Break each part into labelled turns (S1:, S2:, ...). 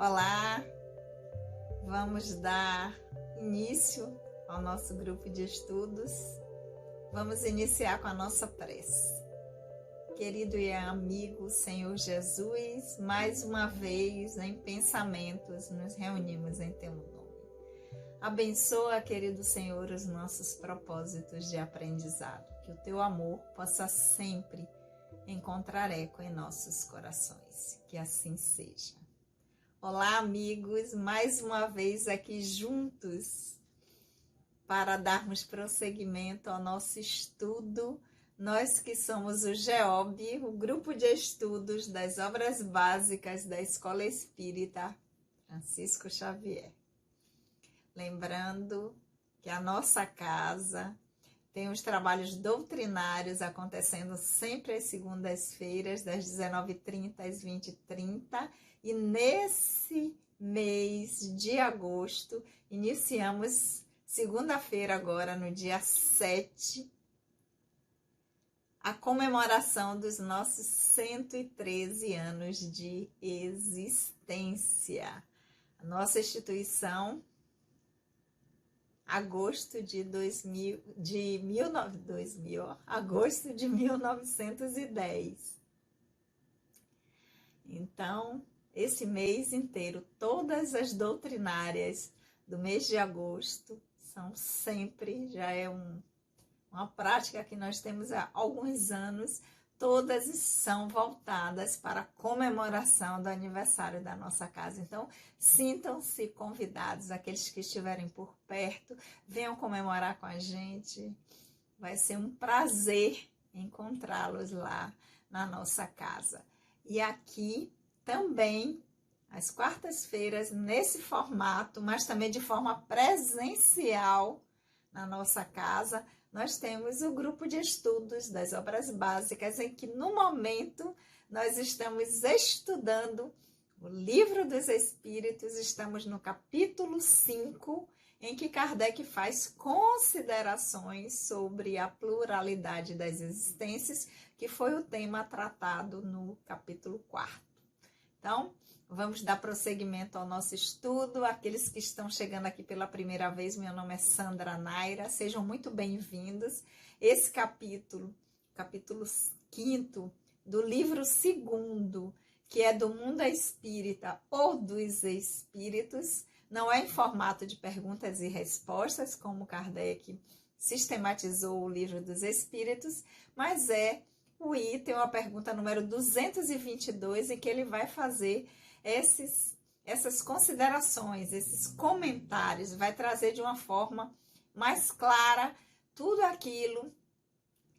S1: Olá, vamos dar início ao nosso grupo de estudos. Vamos iniciar com a nossa prece. Querido e amigo Senhor Jesus, mais uma vez em pensamentos nos reunimos em Teu nome. Abençoa, querido Senhor, os nossos propósitos de aprendizado, que o Teu amor possa sempre encontrar eco em nossos corações, que assim seja. Olá, amigos, mais uma vez aqui juntos para darmos prosseguimento ao nosso estudo. Nós que somos o GEOB, o Grupo de Estudos das Obras Básicas da Escola Espírita Francisco Xavier. Lembrando que a nossa casa tem os trabalhos doutrinários acontecendo sempre às segundas-feiras, das 19h30 às 20h30. E nesse mês de agosto, iniciamos segunda-feira agora, no dia 7, a comemoração dos nossos 113 anos de existência. A nossa instituição, agosto de 1910. Então, esse mês inteiro, todas as doutrinárias do mês de agosto são sempre, já é uma prática que nós temos há alguns anos, todas são voltadas para a comemoração do aniversário da nossa casa. Então, sintam-se convidados, aqueles que estiverem por perto, venham comemorar com a gente. Vai ser um prazer encontrá-los lá na nossa casa. E aqui também, às quartas-feiras, nesse formato, mas também de forma presencial na nossa casa, nós temos o grupo de estudos das obras básicas, em que no momento nós estamos estudando o Livro dos Espíritos, estamos no capítulo 5, em que Kardec faz considerações sobre a pluralidade das existências, que foi o tema tratado no capítulo 4. Então, vamos dar prosseguimento ao nosso estudo. Aqueles que estão chegando aqui pela primeira vez, meu nome é Sandra Naira, sejam muito bem-vindos. Esse capítulo 5º do livro 2º, que é do Mundo Espírita ou dos Espíritos, não é em formato de perguntas e respostas, como Kardec sistematizou o Livro dos Espíritos, mas é o item, a pergunta número 222, em que ele vai fazer essas considerações, esses comentários, vai trazer de uma forma mais clara tudo aquilo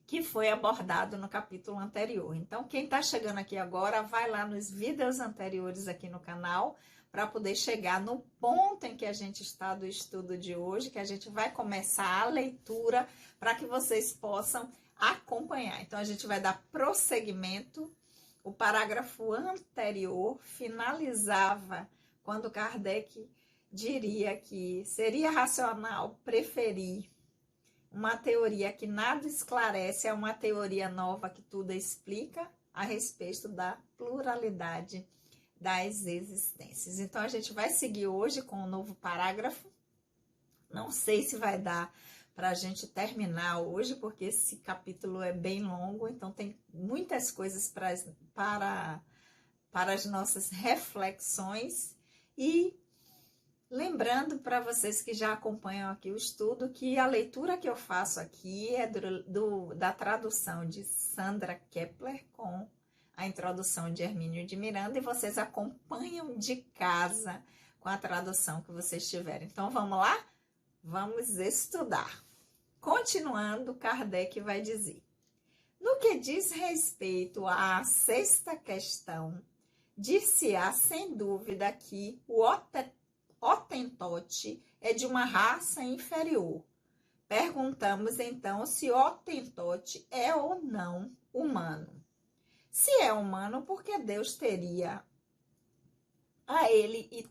S1: que foi abordado no capítulo anterior. Então, quem está chegando aqui agora, vai lá nos vídeos anteriores aqui no canal, para poder chegar no ponto em que a gente está do estudo de hoje, que a gente vai começar a leitura, para que vocês possam acompanhar. Então, a gente vai dar prosseguimento. O parágrafo anterior finalizava quando Kardec diria que seria racional preferir uma teoria que nada esclarece a uma teoria nova que tudo explica a respeito da pluralidade das existências. Então, a gente vai seguir hoje com um novo parágrafo. Não sei se vai dar para a gente terminar hoje, porque esse capítulo é bem longo, então tem muitas coisas para as nossas reflexões. E lembrando para vocês que já acompanham aqui o estudo, que a leitura que eu faço aqui é da tradução de Sandra Kepler, com a introdução de Hermínio de Miranda, e vocês acompanham de casa com a tradução que vocês tiverem. Então, vamos lá? Vamos estudar. Continuando, Kardec vai dizer: no que diz respeito à sexta questão, dir-se-á sem dúvida que o Hotentote é de uma raça inferior. Perguntamos então se o Hotentote é ou não humano. Se é humano, por que Deus teria a ele e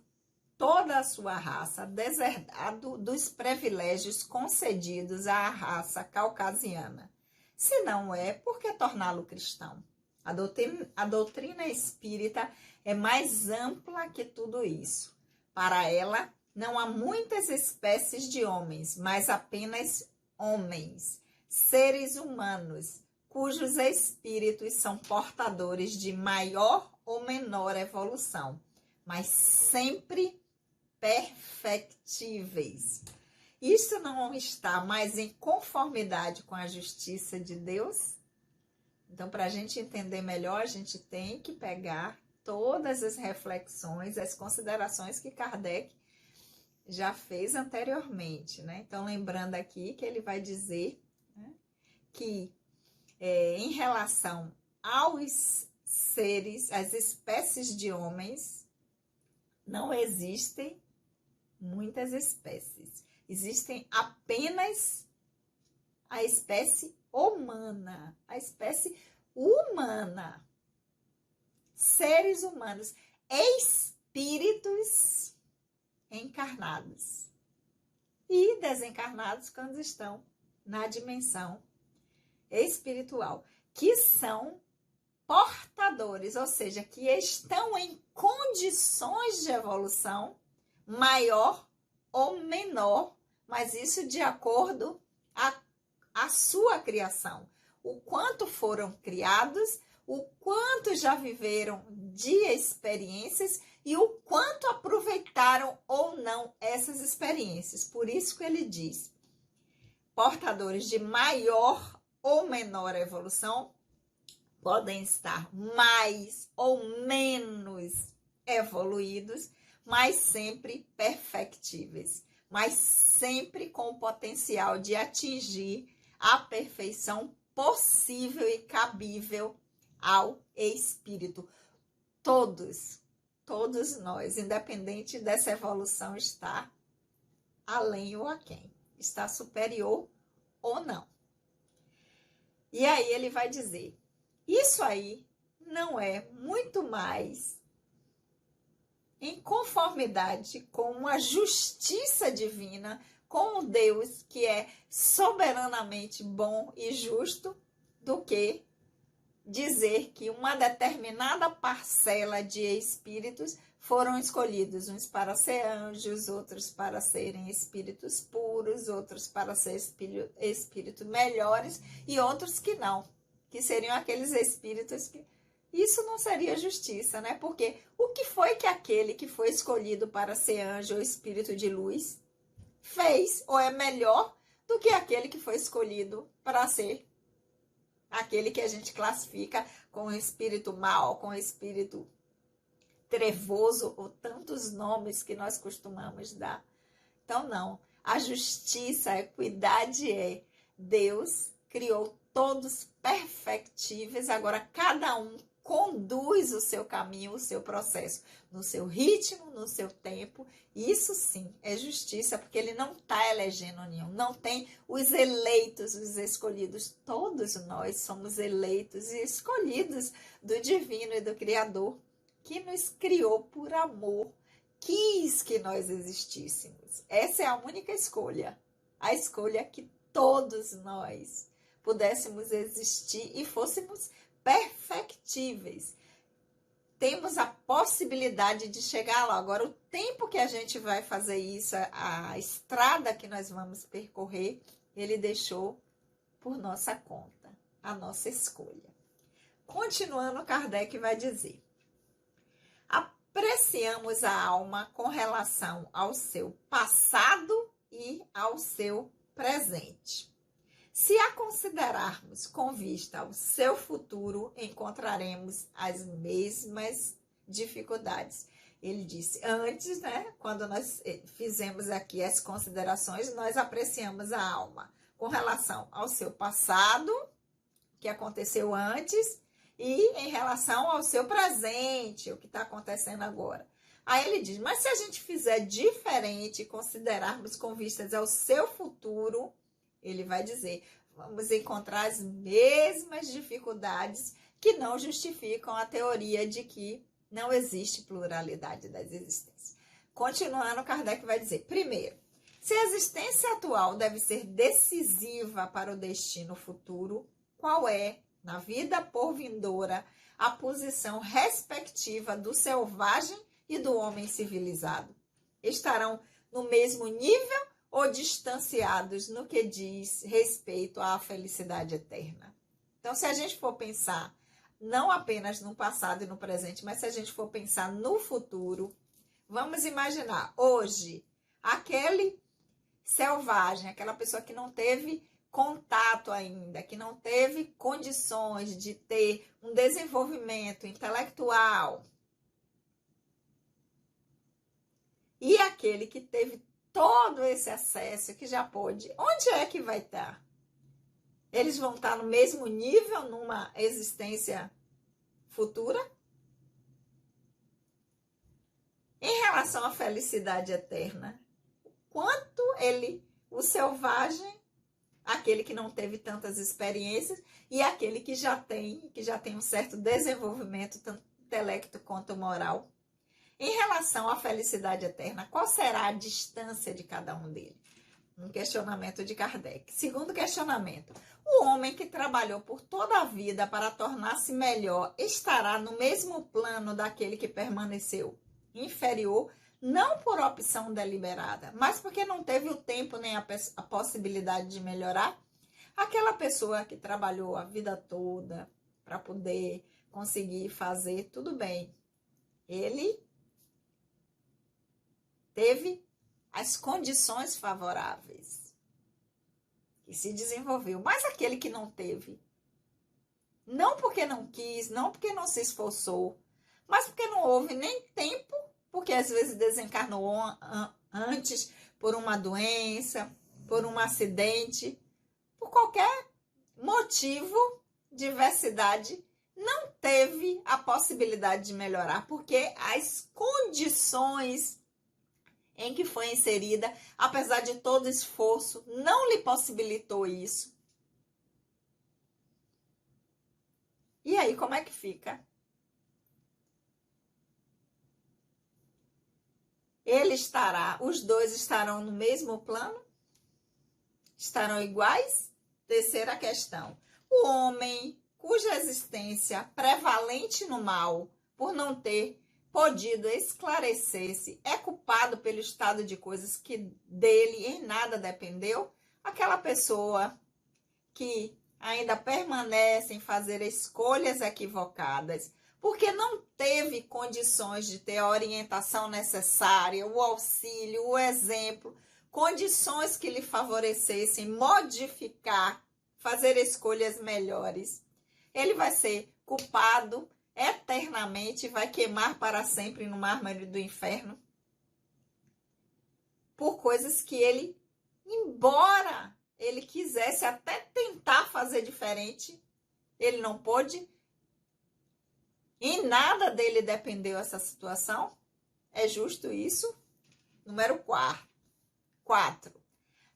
S1: toda a sua raça deserdado dos privilégios concedidos à raça caucasiana? Se não é, por que torná-lo cristão? A doutrina espírita é mais ampla que tudo isso. Para ela, não há muitas espécies de homens, mas apenas homens, seres humanos, cujos espíritos são portadores de maior ou menor evolução, mas sempre perfectíveis. Isso não está mais em conformidade com a justiça de Deus? Então, para a gente entender melhor, a gente tem que pegar todas as reflexões, as considerações que Kardec já fez anteriormente, né? Então, lembrando aqui que ele vai dizer, né, que em relação aos seres, as espécies de homens, não existem muitas espécies. Existem apenas a espécie humana, a espécie humana, seres humanos, espíritos encarnados e desencarnados quando estão na dimensão espiritual, que são portadores, ou seja, que estão em condições de evolução maior ou menor, mas isso de acordo a sua criação, o quanto foram criados, o quanto já viveram de experiências e o quanto aproveitaram ou não essas experiências. Por isso que ele diz, portadores de maior ou menor evolução podem estar mais ou menos evoluídos, mas sempre perfectíveis, mas sempre com o potencial de atingir a perfeição possível e cabível ao espírito. Todos nós, independente dessa evolução estar além ou aquém, está superior ou não. E aí ele vai dizer, isso aí não é muito mais em conformidade com a justiça divina, com o Deus que é soberanamente bom e justo, do que dizer que uma determinada parcela de espíritos foram escolhidos, uns para ser anjos, outros para serem espíritos puros, outros para ser espíritos melhores e outros que não, que seriam aqueles espíritos que... Isso não seria justiça, né? Porque o que foi que aquele que foi escolhido para ser anjo ou espírito de luz fez ou é melhor do que aquele que foi escolhido para ser aquele que a gente classifica com o espírito mau, com o espírito trevoso, ou tantos nomes que nós costumamos dar. Então, não. A justiça, a equidade Deus criou todos perfectíveis, agora cada um conduz o seu caminho, o seu processo, no seu ritmo, no seu tempo. Isso sim é justiça, porque ele não está elegendo nenhum. Não tem os eleitos, os escolhidos. Todos nós somos eleitos e escolhidos do divino e do Criador, que nos criou por amor, quis que nós existíssemos. Essa é a única escolha. A escolha que todos nós pudéssemos existir e fôssemos perfectíveis. Temos a possibilidade de chegar lá. Agora, o tempo que a gente vai fazer isso, a estrada que nós vamos percorrer, ele deixou por nossa conta, a nossa escolha. Continuando, Kardec vai dizer: apreciamos a alma com relação ao seu passado e ao seu presente. Se a considerarmos com vista ao seu futuro, encontraremos as mesmas dificuldades. Ele disse, antes, né, quando nós fizemos aqui as considerações, nós apreciamos a alma com relação ao seu passado, que aconteceu antes, e em relação ao seu presente, o que está acontecendo agora. Aí ele diz, mas se a gente fizer diferente e considerarmos com vistas ao seu futuro, ele vai dizer, vamos encontrar as mesmas dificuldades que não justificam a teoria de que não existe pluralidade das existências. Continuando, Kardec vai dizer, primeiro, se a existência atual deve ser decisiva para o destino futuro, qual é, na vida por vindoura, a posição respectiva do selvagem e do homem civilizado? Estarão no mesmo nível ou distanciados no que diz respeito à felicidade eterna? Então, se a gente for pensar não apenas no passado e no presente, mas se a gente for pensar no futuro, vamos imaginar hoje aquele selvagem, aquela pessoa que não teve contato ainda, que não teve condições de ter um desenvolvimento intelectual, e aquele que teve todo esse acesso, que já pôde, onde é que vai estar? Eles vão estar no mesmo nível numa existência futura? Em relação à felicidade eterna, quanto o selvagem, aquele que não teve tantas experiências, e aquele que já tem um certo desenvolvimento, tanto intelecto quanto moral, em relação à felicidade eterna, qual será a distância de cada um deles? Um questionamento de Kardec. Segundo questionamento, o homem que trabalhou por toda a vida para tornar-se melhor estará no mesmo plano daquele que permaneceu inferior, não por opção deliberada, mas porque não teve o tempo nem a possibilidade de melhorar? Aquela pessoa que trabalhou a vida toda para poder conseguir fazer tudo bem, ele teve as condições favoráveis e se desenvolveu. Mas aquele que não teve, não porque não quis, não porque não se esforçou, mas porque não houve nem tempo, porque às vezes desencarnou antes por uma doença, por um acidente, por qualquer motivo, diversidade, não teve a possibilidade de melhorar, porque as condições em que foi inserida, apesar de todo esforço, não lhe possibilitou isso. E aí, como é que fica? Os dois estarão no mesmo plano? Estarão iguais? Terceira questão. O homem cuja existência prevalente no mal, por não ter podido esclarecer-se, é culpado pelo estado de coisas que dele em nada dependeu? Aquela pessoa que ainda permanece em fazer escolhas equivocadas, porque não teve condições de ter a orientação necessária, o auxílio, o exemplo, condições que lhe favorecessem modificar, fazer escolhas melhores. Ele vai ser culpado eternamente, vai queimar para sempre no mármore do inferno por coisas que ele, embora ele quisesse até tentar fazer diferente, ele não pôde. Em nada dele dependeu essa situação. É justo isso? Número 4.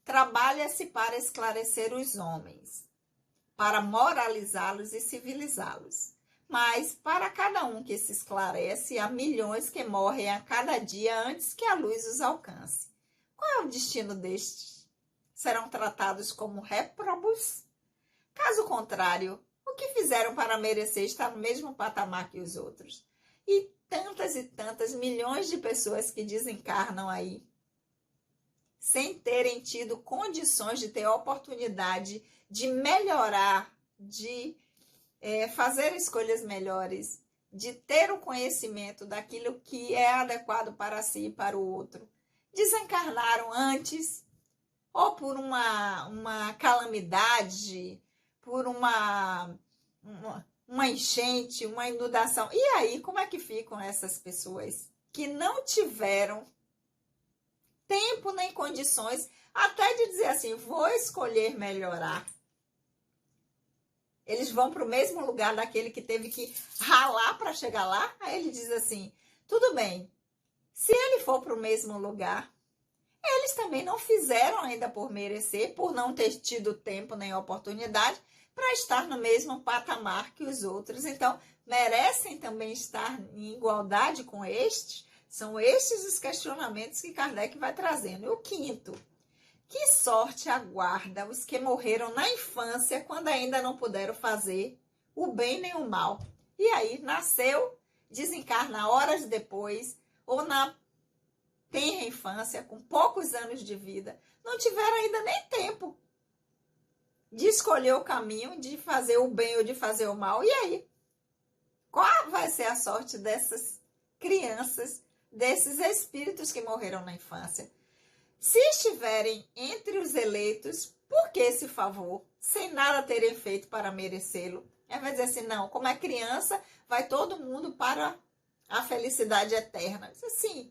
S1: Trabalha-se para esclarecer os homens, para moralizá-los e civilizá-los. Mas, para cada um que se esclarece, há milhões que morrem a cada dia antes que a luz os alcance. Qual é o destino destes? Serão tratados como réprobos? Caso contrário, o que fizeram para merecer estar no mesmo patamar que os outros? E tantas milhões de pessoas que desencarnam aí, sem terem tido condições de ter oportunidade de melhorar, de fazer escolhas melhores, de ter o conhecimento daquilo que é adequado para si e para o outro. Desencarnaram antes, ou por uma calamidade, por uma enchente, uma inundação. E aí, como é que ficam essas pessoas que não tiveram tempo nem condições até de dizer assim, vou escolher melhorar? Eles vão para o mesmo lugar daquele que teve que ralar para chegar lá. Aí ele diz assim, tudo bem, se ele for para o mesmo lugar, eles também não fizeram ainda por merecer, por não ter tido tempo nem oportunidade para estar no mesmo patamar que os outros. Então, merecem também estar em igualdade com estes? São estes os questionamentos que Kardec vai trazendo. E o 5º, que sorte aguarda os que morreram na infância quando ainda não puderam fazer o bem nem o mal. E aí nasceu, desencarna horas depois, ou na tenra infância, com poucos anos de vida, não tiveram ainda nem tempo de escolher o caminho, de fazer o bem ou de fazer o mal. E aí? Qual vai ser a sorte dessas crianças, desses espíritos que morreram na infância? Se estiverem entre os eleitos, por que esse favor, sem nada terem feito para merecê-lo? Vai dizer assim, não, como é criança, vai todo mundo para a felicidade eterna. Sim.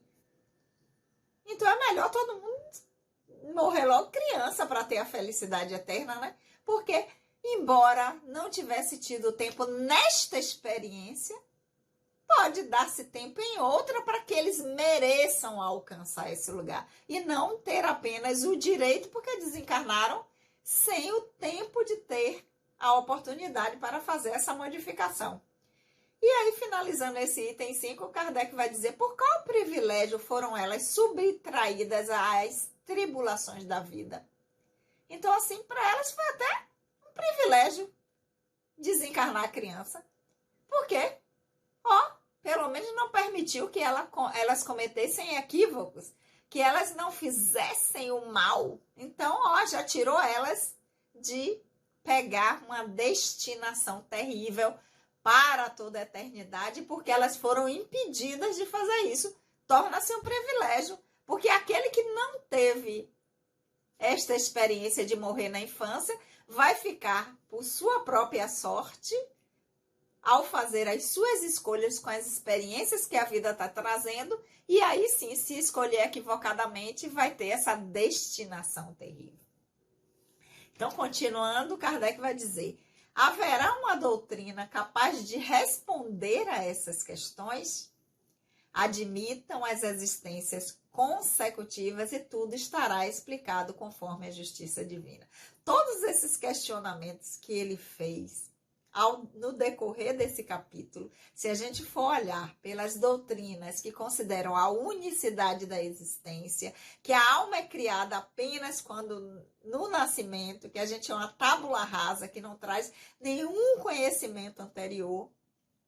S1: Então é melhor todo mundo morrer logo criança para ter a felicidade eterna, né? Porque, embora não tivesse tido tempo nesta experiência, pode dar-se tempo em outra para que eles mereçam alcançar esse lugar. E não ter apenas o direito, porque desencarnaram sem o tempo de ter a oportunidade para fazer essa modificação. E aí, finalizando esse item 5, Kardec vai dizer por qual privilégio foram elas subtraídas às tribulações da vida. Então, assim, para elas foi até um privilégio desencarnar a criança. Por quê? Pelo menos não permitiu que elas cometessem equívocos, que elas não fizessem o mal. Então, já tirou elas de pegar uma destinação terrível para toda a eternidade, porque elas foram impedidas de fazer isso. Torna-se um privilégio, porque aquele que não teve esta experiência de morrer na infância vai ficar por sua própria sorte ao fazer as suas escolhas com as experiências que a vida está trazendo, e aí sim, se escolher equivocadamente, vai ter essa destinação terrível. Então, continuando, Kardec vai dizer, haverá uma doutrina capaz de responder a essas questões? Admitam as existências consecutivas e tudo estará explicado conforme a justiça divina. Todos esses questionamentos que ele fez no decorrer desse capítulo, se a gente for olhar pelas doutrinas que consideram a unicidade da existência, que a alma é criada apenas quando no nascimento, que a gente é uma tábula rasa que não traz nenhum conhecimento anterior,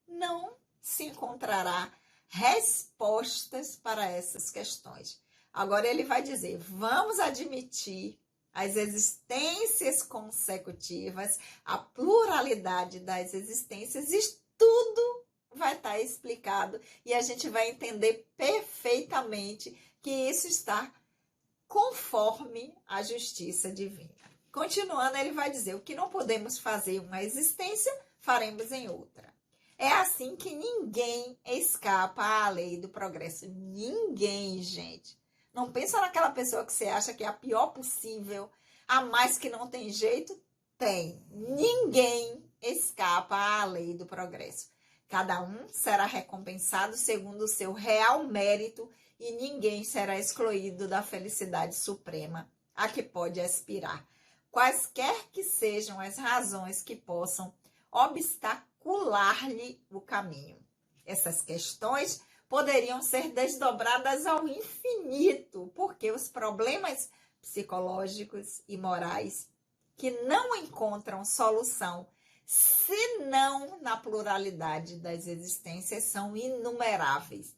S1: não se encontrará respostas para essas questões. Agora ele vai dizer, vamos admitir as existências consecutivas, a pluralidade das existências, e tudo vai estar explicado e a gente vai entender perfeitamente que isso está conforme a justiça divina. Continuando, ele vai dizer, o que não podemos fazer em uma existência, faremos em outra. É assim que ninguém escapa à lei do progresso. Ninguém, gente. Não pensa naquela pessoa que você acha que é a pior possível, a mais que não tem jeito. Tem. Ninguém escapa à lei do progresso. Cada um será recompensado segundo o seu real mérito e ninguém será excluído da felicidade suprema a que pode aspirar. Quaisquer que sejam as razões que possam obstacular-lhe o caminho. Essas questões poderiam ser desdobradas ao infinito, porque os problemas psicológicos e morais que não encontram solução senão na pluralidade das existências são inumeráveis.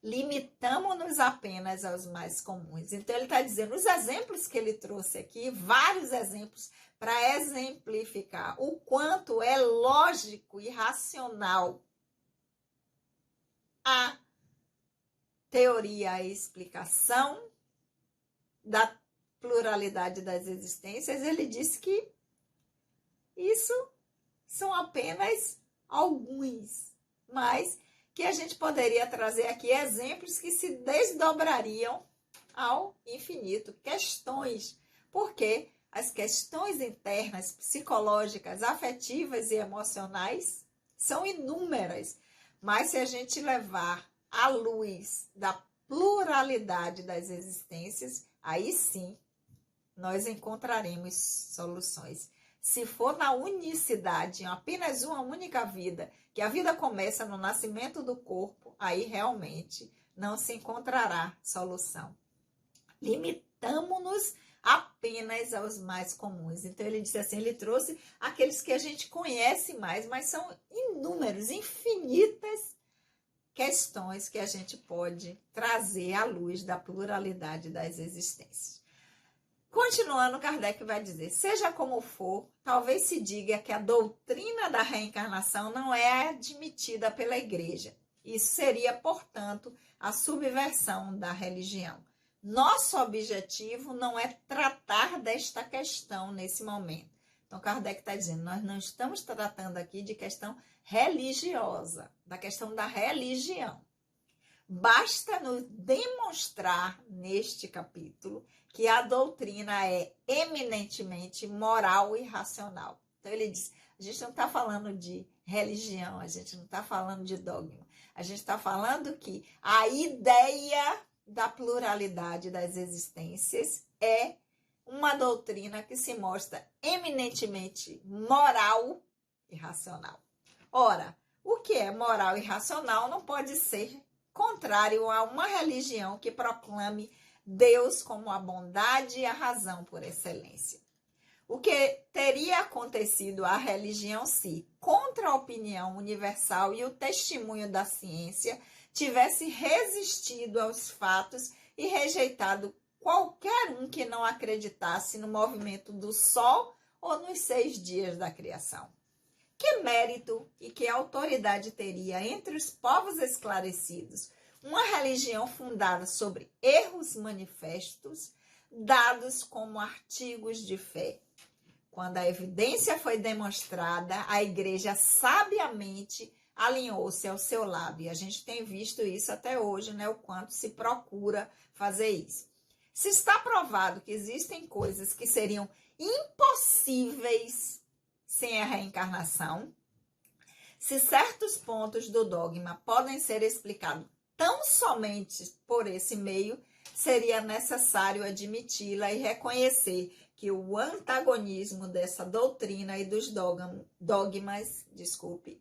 S1: Limitamo-nos apenas aos mais comuns. Então, ele está dizendo, os exemplos que ele trouxe aqui, vários exemplos, para exemplificar o quanto é lógico e racional a teoria, a explicação da pluralidade das existências. Ele disse que isso são apenas alguns, mas que a gente poderia trazer aqui exemplos que se desdobrariam ao infinito, questões, porque as questões internas, psicológicas, afetivas e emocionais são inúmeras, mas se a gente levar à luz da pluralidade das existências, aí sim nós encontraremos soluções. Se for na unicidade, em apenas uma única vida, que a vida começa no nascimento do corpo, aí realmente não se encontrará solução. Limitamo-nos apenas aos mais comuns. Então ele disse assim, ele trouxe aqueles que a gente conhece mais, mas são inúmeros, infinitas questões que a gente pode trazer à luz da pluralidade das existências. Continuando, Kardec vai dizer, seja como for, talvez se diga que a doutrina da reencarnação não é admitida pela Igreja. Isso seria, portanto, a subversão da religião. Nosso objetivo não é tratar desta questão nesse momento. Então, Kardec está dizendo, nós não estamos tratando aqui de questão religiosa, da questão da religião. Basta nos demonstrar neste capítulo que a doutrina é eminentemente moral e racional. Então ele diz, a gente não está falando de religião, a gente não está falando de dogma, a gente está falando que a ideia da pluralidade das existências é uma doutrina que se mostra eminentemente moral e racional. Ora, o que é moral e racional não pode ser contrário a uma religião que proclame Deus como a bondade e a razão por excelência. O que teria acontecido à religião se, contra a opinião universal e o testemunho da ciência, tivesse resistido aos fatos e rejeitado qualquer um que não acreditasse no movimento do Sol ou nos 6 dias da criação? Que mérito e que autoridade teria entre os povos esclarecidos uma religião fundada sobre erros manifestos, dados como artigos de fé? Quando a evidência foi demonstrada, a Igreja sabiamente alinhou-se ao seu lado. E a gente tem visto isso até hoje, né? O quanto se procura fazer isso. Se está provado que existem coisas que seriam impossíveis sem a reencarnação, se certos pontos do dogma podem ser explicados tão somente por esse meio, seria necessário admiti-la e reconhecer que o antagonismo dessa doutrina e dos dogmas,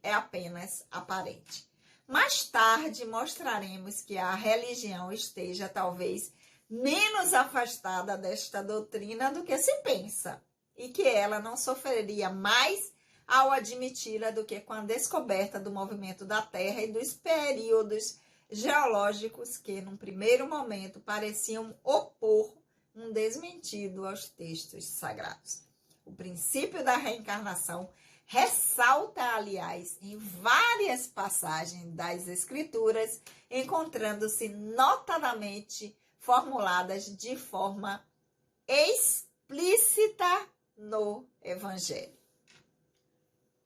S1: é apenas aparente. Mais tarde mostraremos que a religião esteja talvez menos afastada desta doutrina do que se pensa, e que ela não sofreria mais ao admiti-la do que com a descoberta do movimento da Terra e dos períodos geológicos que, num primeiro momento, pareciam opor um desmentido aos textos sagrados. O princípio da reencarnação ressalta, aliás, em várias passagens das Escrituras, encontrando-se notadamente formuladas de forma explícita no Evangelho.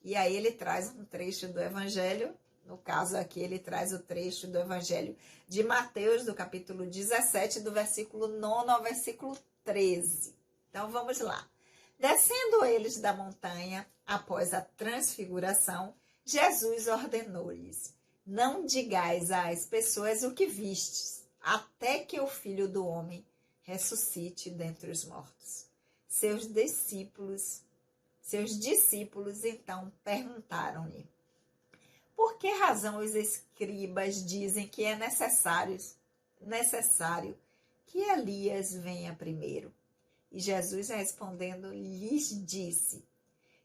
S1: E aí ele traz um trecho do Evangelho, no caso aqui ele traz o trecho do Evangelho de Mateus, do capítulo 17, do versículo 9 ao versículo 13. Então vamos lá. Descendo eles da montanha, após a transfiguração, Jesus ordenou-lhes: não digais às pessoas o que vistes, até que o Filho do Homem ressuscite dentre os mortos. Seus discípulos então perguntaram-lhe: por que razão os escribas dizem que é necessário que Elias venha primeiro? E Jesus, respondendo, lhes disse: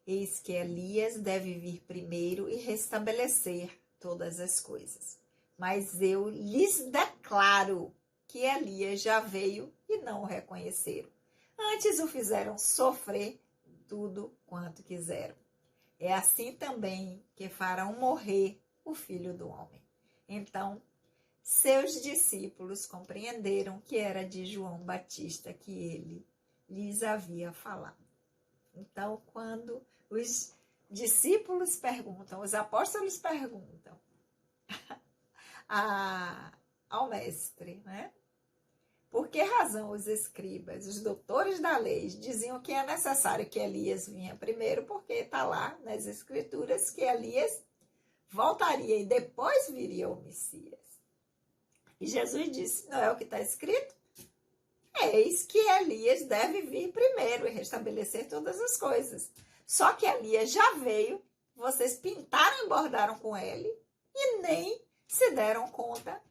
S1: eis que Elias deve vir primeiro e restabelecer todas as coisas. Mas eu lhes declaro que Elias já veio e não o reconheceram. Antes o fizeram sofrer tudo quanto quiseram. É assim também que farão morrer o Filho do Homem. Então, seus discípulos compreenderam que era de João Batista que ele lhes havia falado. Então, quando os discípulos perguntam, os apóstolos perguntam ao mestre, né? Por que razão os escribas, os doutores da lei, diziam que é necessário que Elias vinha primeiro? Porque está lá nas Escrituras que Elias voltaria e depois viria o Messias. E Jesus disse: não é o que está escrito? Eis que Elias deve vir primeiro e restabelecer todas as coisas. Só que Elias já veio, vocês pintaram e bordaram com ele e nem se deram conta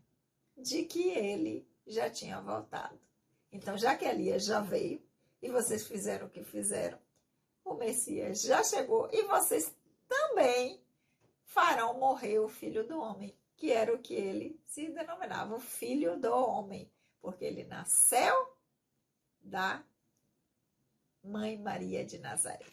S1: de que ele já tinha voltado. Então, já que Elias já veio, e vocês fizeram o que fizeram. O Messias já chegou e vocês também farão morrer o Filho do Homem, que era o que ele se denominava, o Filho do Homem, porque ele nasceu da Mãe Maria de Nazaré.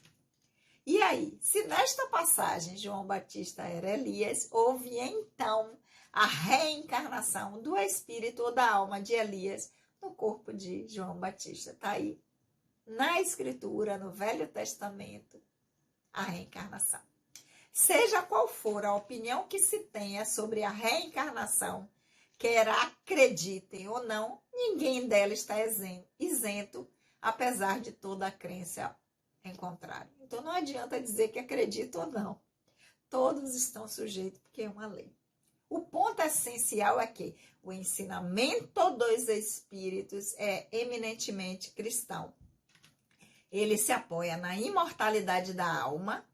S1: E aí, se nesta passagem João Batista era Elias, houve então a reencarnação do espírito ou da alma de Elias no corpo de João Batista. Está aí na Escritura, no Velho Testamento, a reencarnação. Seja qual for a opinião que se tenha sobre a reencarnação, quer acreditem ou não, ninguém dela está isento, apesar de toda a crença em contrário. Então não adianta dizer que acredita ou não. Todos estão sujeitos, porque é uma lei. O ponto essencial é que o ensinamento dos espíritos é eminentemente cristão. Ele se apoia na imortalidade da alma,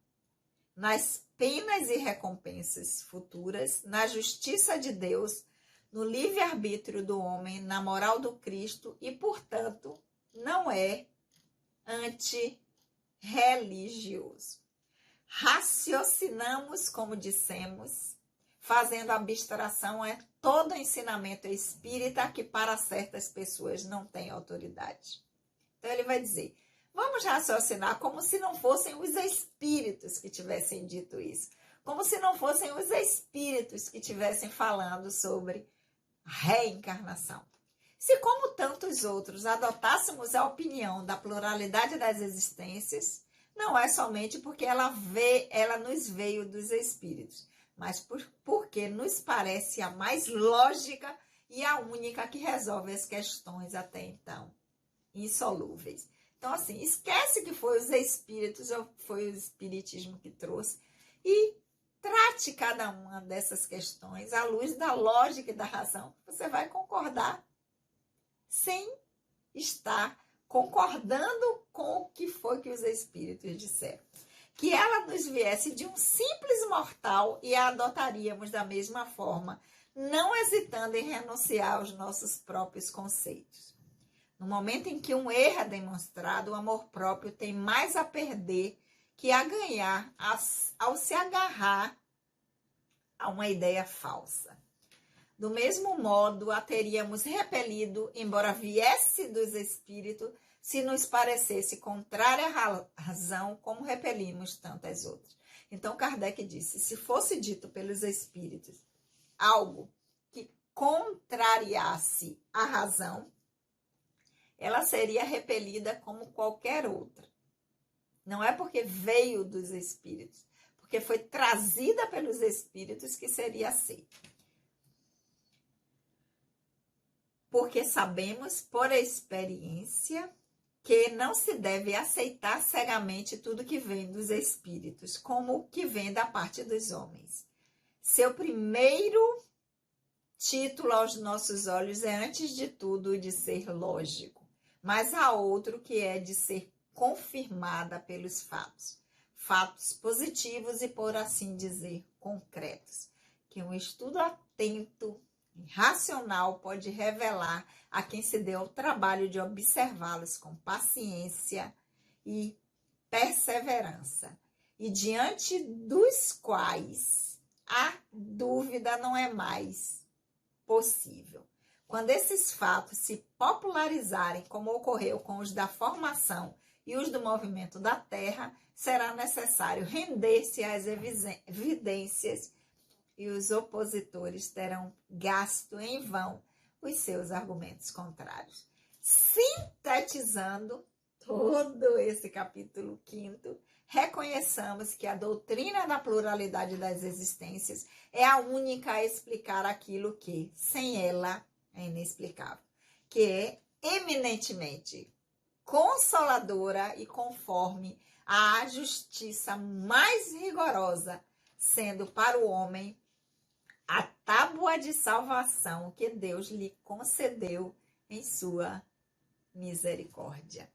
S1: nas penas e recompensas futuras, na justiça de Deus, no livre-arbítrio do homem, na moral do Cristo e, portanto, não é antirreligioso. Raciocinamos, como dissemos, fazendo abstração a todo ensinamento espírita que para certas pessoas não tem autoridade. Então ele vai dizer, vamos raciocinar como se não fossem os espíritos que tivessem dito isso, como se não fossem os espíritos que tivessem falando sobre reencarnação. Se, como tantos outros, adotássemos a opinião da pluralidade das existências, não é somente porque ela nos veio dos espíritos, mas porque nos parece a mais lógica e a única que resolve as questões até então insolúveis. Então, assim, esquece que foi os espíritos ou foi o espiritismo que trouxe e trate cada uma dessas questões à luz da lógica e da razão. Você vai concordar sem estar concordando com o que foi que os espíritos disseram. Que ela nos viesse de um simples mortal e a adotaríamos da mesma forma, não hesitando em renunciar aos nossos próprios conceitos. No momento em que um erro é demonstrado, o amor próprio tem mais a perder que a ganhar ao se agarrar a uma ideia falsa. Do mesmo modo, a teríamos repelido, embora viesse dos espíritos, se nos parecesse contrária à razão, como repelimos tantas outras. Então, Kardec disse, se fosse dito pelos espíritos algo que contrariasse a razão, ela seria repelida como qualquer outra. Não é porque veio dos espíritos, porque foi trazida pelos espíritos que seria aceita. Porque sabemos, por experiência, que não se deve aceitar cegamente tudo que vem dos espíritos, como o que vem da parte dos homens. Seu primeiro título aos nossos olhos é, antes de tudo, o de ser lógico, mas há outro que é de ser confirmada pelos fatos. Fatos positivos e, por assim dizer, concretos, que um estudo atento e racional pode revelar a quem se deu o trabalho de observá-los com paciência e perseverança, e diante dos quais a dúvida não é mais possível. Quando esses fatos se popularizarem, como ocorreu com os da formação e os do movimento da Terra, será necessário render-se às evidências e os opositores terão gasto em vão os seus argumentos contrários. Sintetizando todo esse capítulo 5º, reconheçamos que a doutrina da pluralidade das existências é a única a explicar aquilo que, sem ela, é inexplicável, que é eminentemente consoladora e conforme à justiça mais rigorosa, sendo para o homem a tábua de salvação que Deus lhe concedeu em sua misericórdia.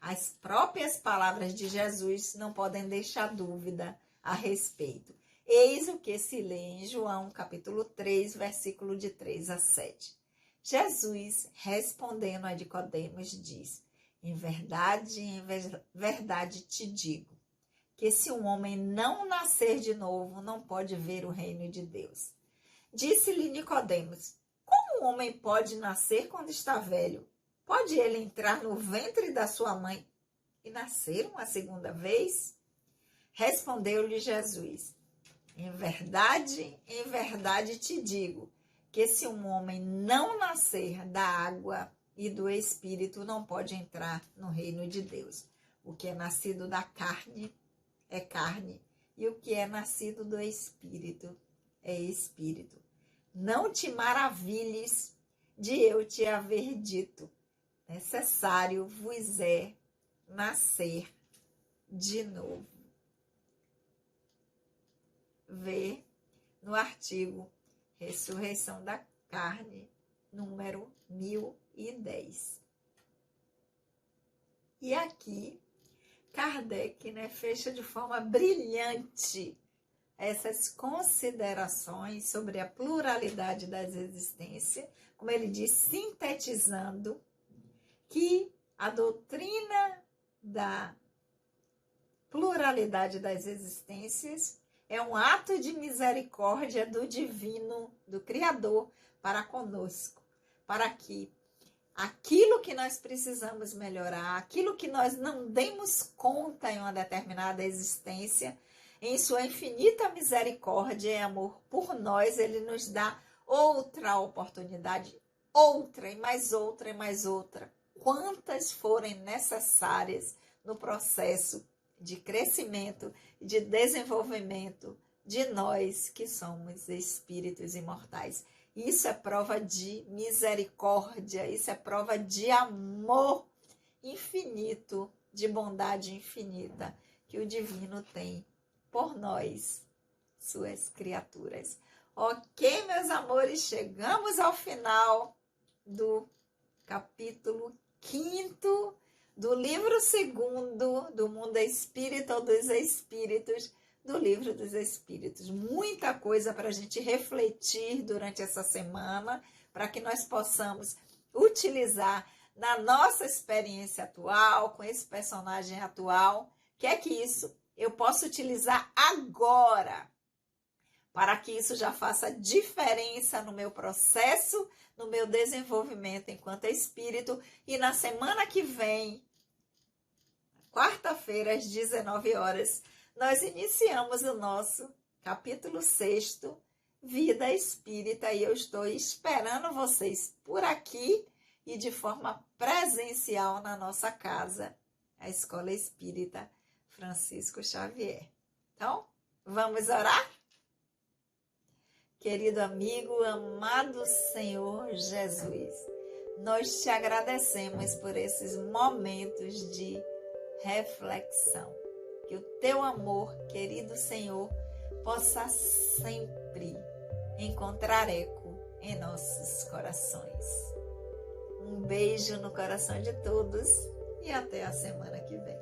S1: As próprias palavras de Jesus não podem deixar dúvida a respeito. Eis o que se lê em João, capítulo 3, versículo de 3 a 7. Jesus, respondendo a Nicodemos, diz: Em verdade te digo, que se um homem não nascer de novo, não pode ver o reino de Deus. Disse-lhe Nicodemos: como um homem pode nascer quando está velho? Pode ele entrar no ventre da sua mãe e nascer uma segunda vez? Respondeu-lhe Jesus: em verdade te digo, que se um homem não nascer da água e do Espírito, não pode entrar no reino de Deus. O que é nascido da carne é carne, e o que é nascido do Espírito é Espírito. Não te maravilhes de eu te haver dito: necessário vos é nascer de novo. Vê no artigo Ressurreição da Carne, número 1010. E aqui, Kardec, fecha de forma brilhante essas considerações sobre a pluralidade das existências, como ele diz, sintetizando que a doutrina da pluralidade das existências é um ato de misericórdia do divino, do Criador, para conosco, para que aquilo que nós precisamos melhorar, aquilo que nós não demos conta em uma determinada existência, em sua infinita misericórdia e amor por nós, ele nos dá outra oportunidade, outra e mais outra e mais outra, quantas forem necessárias no processo de crescimento e de desenvolvimento de nós que somos espíritos imortais. Isso é prova de misericórdia, isso é prova de amor infinito, de bondade infinita que o divino tem por nós, suas criaturas. Ok, meus amores, chegamos ao final do capítulo 5º do livro 2º do Mundo Espírita ou dos Espíritos, do Livro dos Espíritos. Muita coisa para a gente refletir durante essa semana, para que nós possamos utilizar na nossa experiência atual, com esse personagem atual, que é que isso eu posso utilizar agora, para que isso já faça diferença no meu processo, no meu desenvolvimento enquanto espírito. E na semana que vem, quarta-feira, às 19 horas, nós iniciamos o nosso capítulo 6º, Vida Espírita, e eu estou esperando vocês por aqui e de forma presencial na nossa casa, a Escola Espírita Francisco Xavier. Então, vamos orar? Querido amigo, amado Senhor Jesus, nós te agradecemos por esses momentos de reflexão. Que o teu amor, querido Senhor, possa sempre encontrar eco em nossos corações. Um beijo no coração de todos e até a semana que vem.